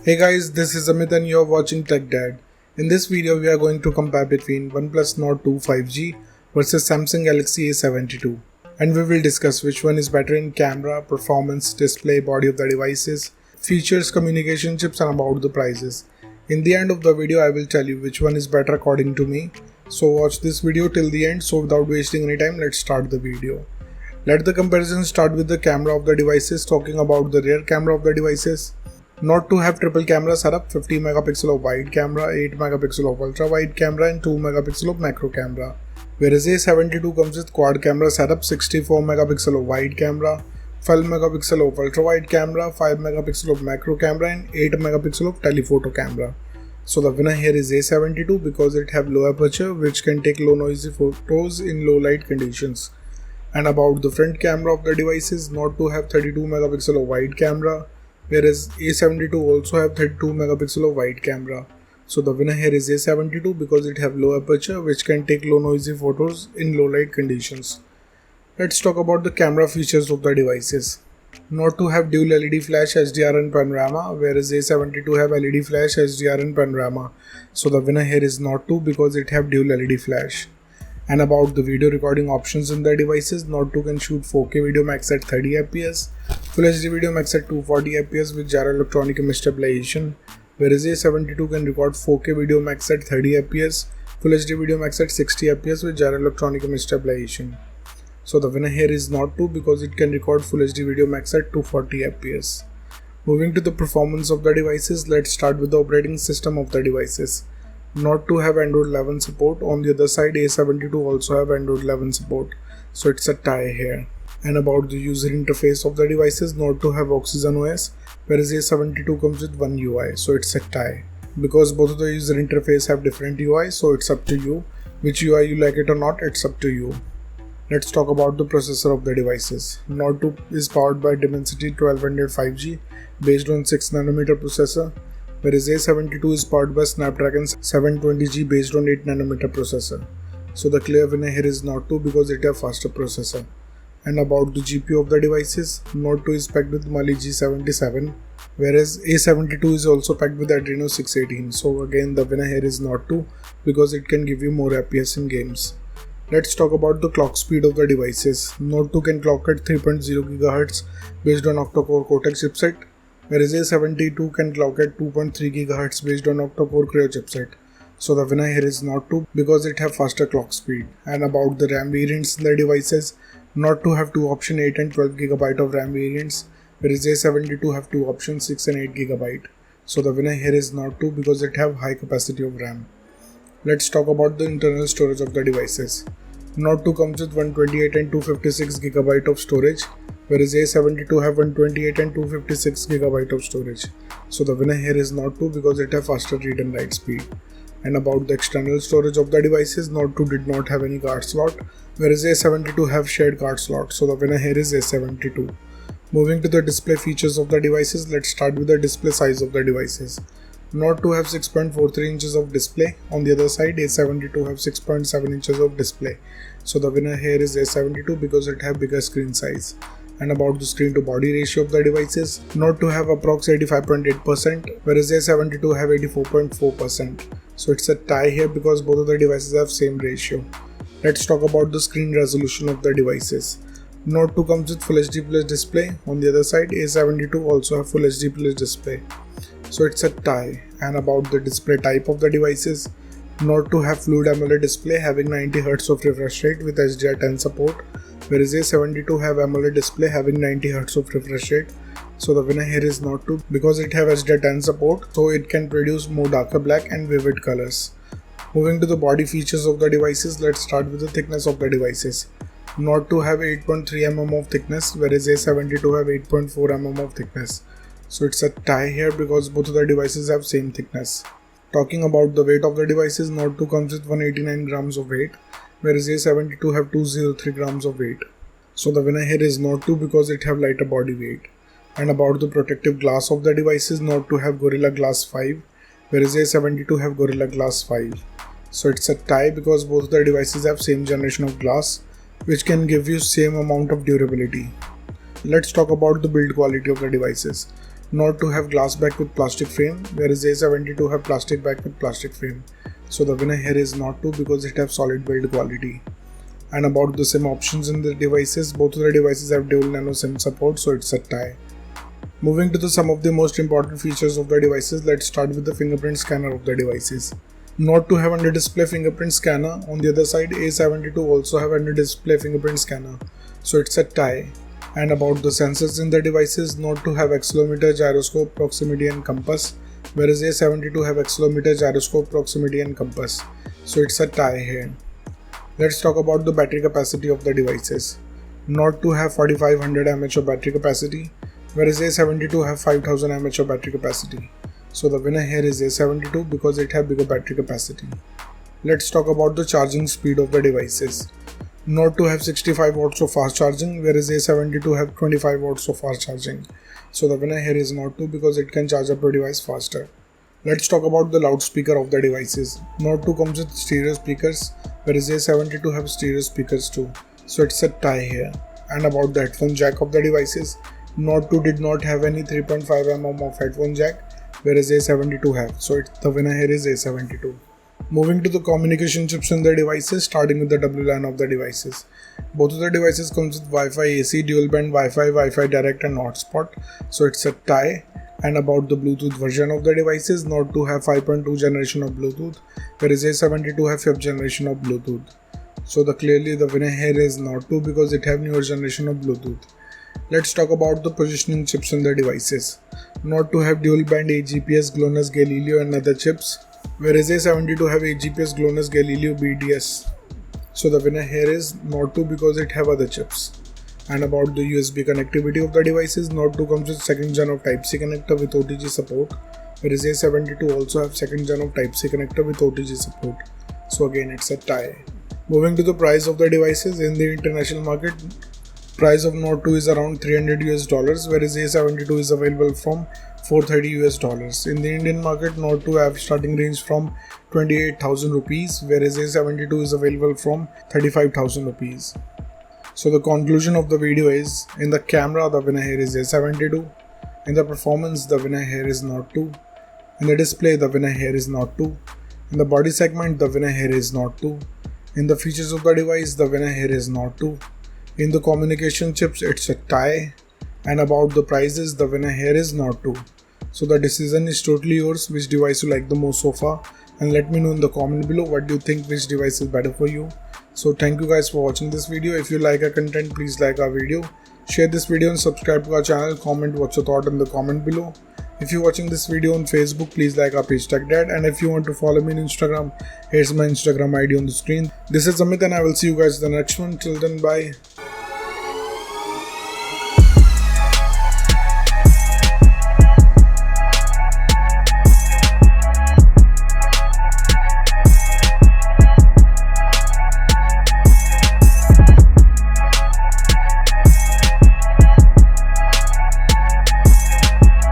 Hey guys, this is Amit and you're watching Tech Dad. In this video, we are going to compare between OnePlus Nord 2 5G versus Samsung Galaxy A72. And we will discuss which one is better in camera, performance, display, body of the devices, features, communication chips and about the prices. In the end of the video, I will tell you which one is better according to me. So watch this video till the end. So without wasting any time, let's start the video. Let the comparison start with the camera of the devices. Talking about the rear camera of the devices. Nord 2 have triple camera setup, 50 megapixel of wide camera, 8 megapixel of ultra wide camera and 2 megapixel of macro camera. Whereas A72 comes with quad camera setup, 64 megapixel of wide camera, 12 megapixel of ultra wide camera, 5 megapixel of macro camera and 8 megapixel of telephoto camera. So the winner here is A72 because it have low aperture which can take low noisy photos in low light conditions. And about the front camera of the devices, Nord 2 have 32 megapixel of wide camera, whereas A72 also have 32 megapixel of wide camera. So the winner here is A72 because it have low aperture which can take low noisy photos in low light conditions. Let's talk about the camera features of the devices. Nord 2 have dual LED flash, HDR and panorama, whereas A72 have LED flash, HDR and panorama. So the winner here is Nord 2 because it have dual LED flash. And about the video recording options in the devices, Nord 2 can shoot 4K video max at 30 fps, Full HD video max at 240 fps with gyro electronic image stabilization, whereas A72 can record 4K video max at 30 fps, Full HD video max at 60 fps with gyro electronic image stabilization. So the winner here is Nord 2 because it can record Full HD video max at 240 fps. Moving to the performance of the devices, let's start with the operating system of the devices. Nord 2 have Android 11 support. On the other side, A72 also have Android 11 support. So it's a tie here. And about the user interface of the devices, Nord 2 have Oxygen OS, whereas A72 comes with one UI. So it's a tie. Because both of the user interface have different UI, so it's up to you. Which UI you like it or not, it's up to you. Let's talk about the processor of the devices. Nord 2 is powered by Dimensity 1200 5G based on 6nm processor, whereas A72 is powered by Snapdragon 720G based on 8nm processor. So the clear winner here is Nord 2 because it has faster processor. And about the GPU of the devices, Nord 2 is packed with Mali G77, whereas A72 is also packed with Adreno 618. So again the winner here is Nord 2 because it can give you more FPS in games. Let's talk about the clock speed of the devices. Nord 2 can clock at 3.0 GHz based on octa-core Cortex chipset, whereas A72 can clock at 2.3 GHz based on octa-core Creo chipset. So the winner here is Nord 2 because it have faster clock speed. And about the RAM variants in the devices, Nord 2 have two option 8 and 12 GB of RAM variants, whereas A72 have two options 6 and 8 GB. So the winner here is Nord 2 because it have high capacity of RAM. Let's talk about the internal storage of the devices. Nord 2 comes with 128 and 256 GB of storage, whereas A72 have 128 and 256 GB of storage. So the winner here is Nord 2 because it has faster read and write speed. And about the external storage of the devices, Nord 2 did not have any card slot, whereas A72 have shared card slot. So the winner here is A72. Moving to the display features of the devices, let's start with the display size of the devices. Nord 2 have 6.43 inches of display. On the other side, A72 have 6.7 inches of display. So the winner here is A72 because it have bigger screen size. And about the screen to body ratio of the devices, Nord 2 have approx 85.8%, whereas A72 have 84.4%. So it's a tie here because both of the devices have same ratio. Let's talk about the screen resolution of the devices. Nord 2 comes with Full HD Plus display. On the other side, A72 also have Full HD Plus display. So it's a tie. And about the display type of the devices, Nord 2 have Fluid AMOLED display having 90 Hz of refresh rate with HDR10 support, whereas A72 have AMOLED display having 90 Hz of refresh rate. So the winner here is Nord 2 because it have HDR10 support, so it can produce more darker black and vivid colors. Moving to the body features of the devices, let's start with the thickness of the devices. Nord 2 have 8.3 mm of thickness, whereas A72 have 8.4 mm of thickness. So it's a tie here because both of the devices have same thickness. Talking about the weight of the devices, Nord 2 comes with 189 grams of weight, whereas A72 have 203 grams of weight. So the winner here is Nord 2 because it have lighter body weight. And about the protective glass of the devices, Nord 2 have Gorilla Glass 5, whereas A72 have Gorilla Glass 5. So it's a tie because both of the devices have same generation of glass, which can give you same amount of durability. Let's talk about the build quality of the devices. Nord 2 have glass back with plastic frame, whereas A72 have plastic back with plastic frame. So the winner here is Nord 2 because it have solid build quality. And about the SIM options in the devices, both of the devices have dual nano SIM support, so it's a tie. Moving to some of the most important features of the devices, let's start with the fingerprint scanner of the devices. Nord 2 have under display fingerprint scanner. On the other side, A72 also have under display fingerprint scanner, so it's a tie. And about the sensors in the devices, Nord 2 have accelerometer, gyroscope, proximity and compass, whereas A72 have accelerometer, gyroscope, proximity and compass, so it's a tie here. Let's talk about the battery capacity of the devices. Nord 2 have 4500 mAh of battery capacity, whereas A72 have 5000 mAh of battery capacity. So the winner here is A72 because it have bigger battery capacity. Let's talk about the charging speed of the devices. Nord 2 have 65 watts of fast charging, whereas A72 have 25 watts of fast charging. So the winner here is Nord 2 because it can charge up your device faster. Let's talk about the loudspeaker of the devices. Nord 2 comes with stereo speakers, whereas A72 have stereo speakers too. So it's a tie here. And about the headphone jack of the devices, Nord 2 did not have any 3.5mm of headphone jack, whereas A72 have. So the winner here is A72. Moving to the communication chips in the devices, starting with the WLAN of the devices. Both of the devices comes with Wi-Fi AC, dual band Wi-Fi, Wi-Fi direct and hotspot. So it's a tie. And about the Bluetooth version of the devices, Nord 2 have 5.2 generation of Bluetooth, whereas A72 have 5th generation of Bluetooth. So clearly the winner here is Nord 2 because it have newer generation of Bluetooth. Let's talk about the positioning chips in the devices. Nord 2 have dual band AGPS, GLONASS, Galileo and other chips, whereas A72 have AGPS, GLONASS, Galileo, BDS. So the winner here is Nord 2 because it have other chips. And about the USB connectivity of the devices, Nord 2 comes with 2nd gen of Type-C connector with OTG support, whereas A72 also have 2nd gen of Type-C connector with OTG support. So again it's a tie. Moving to the price of the devices in the international market, price of Nord 2 is around $300 US, whereas A72 is available from $430 US. In the Indian market, Nord 2 have starting range from 28,000 rupees, whereas A72 is available from 35,000 rupees. So the conclusion of the video is, in the camera the winner here is A72, in the performance the winner here is Nord 2, in the display the winner here is Nord 2, in the body segment the winner here is Nord 2, in the features of the device the winner here is Nord 2, in the communication chips it's a tie, and about the prices the winner here is Nord 2. So the decision is totally yours, which device you like the most so far, and let me know in the comment below what do you think, which device is better for you. So thank you guys for watching this video. If you like our content, please like our video, share this video and subscribe to our channel. Comment what's your thought in the comment below. If you're watching this video on Facebook, please like our page TechDad, and if you want to follow me on Instagram, here's my Instagram ID on the screen. This is Amit and I will see you guys in the next one. Till then, bye.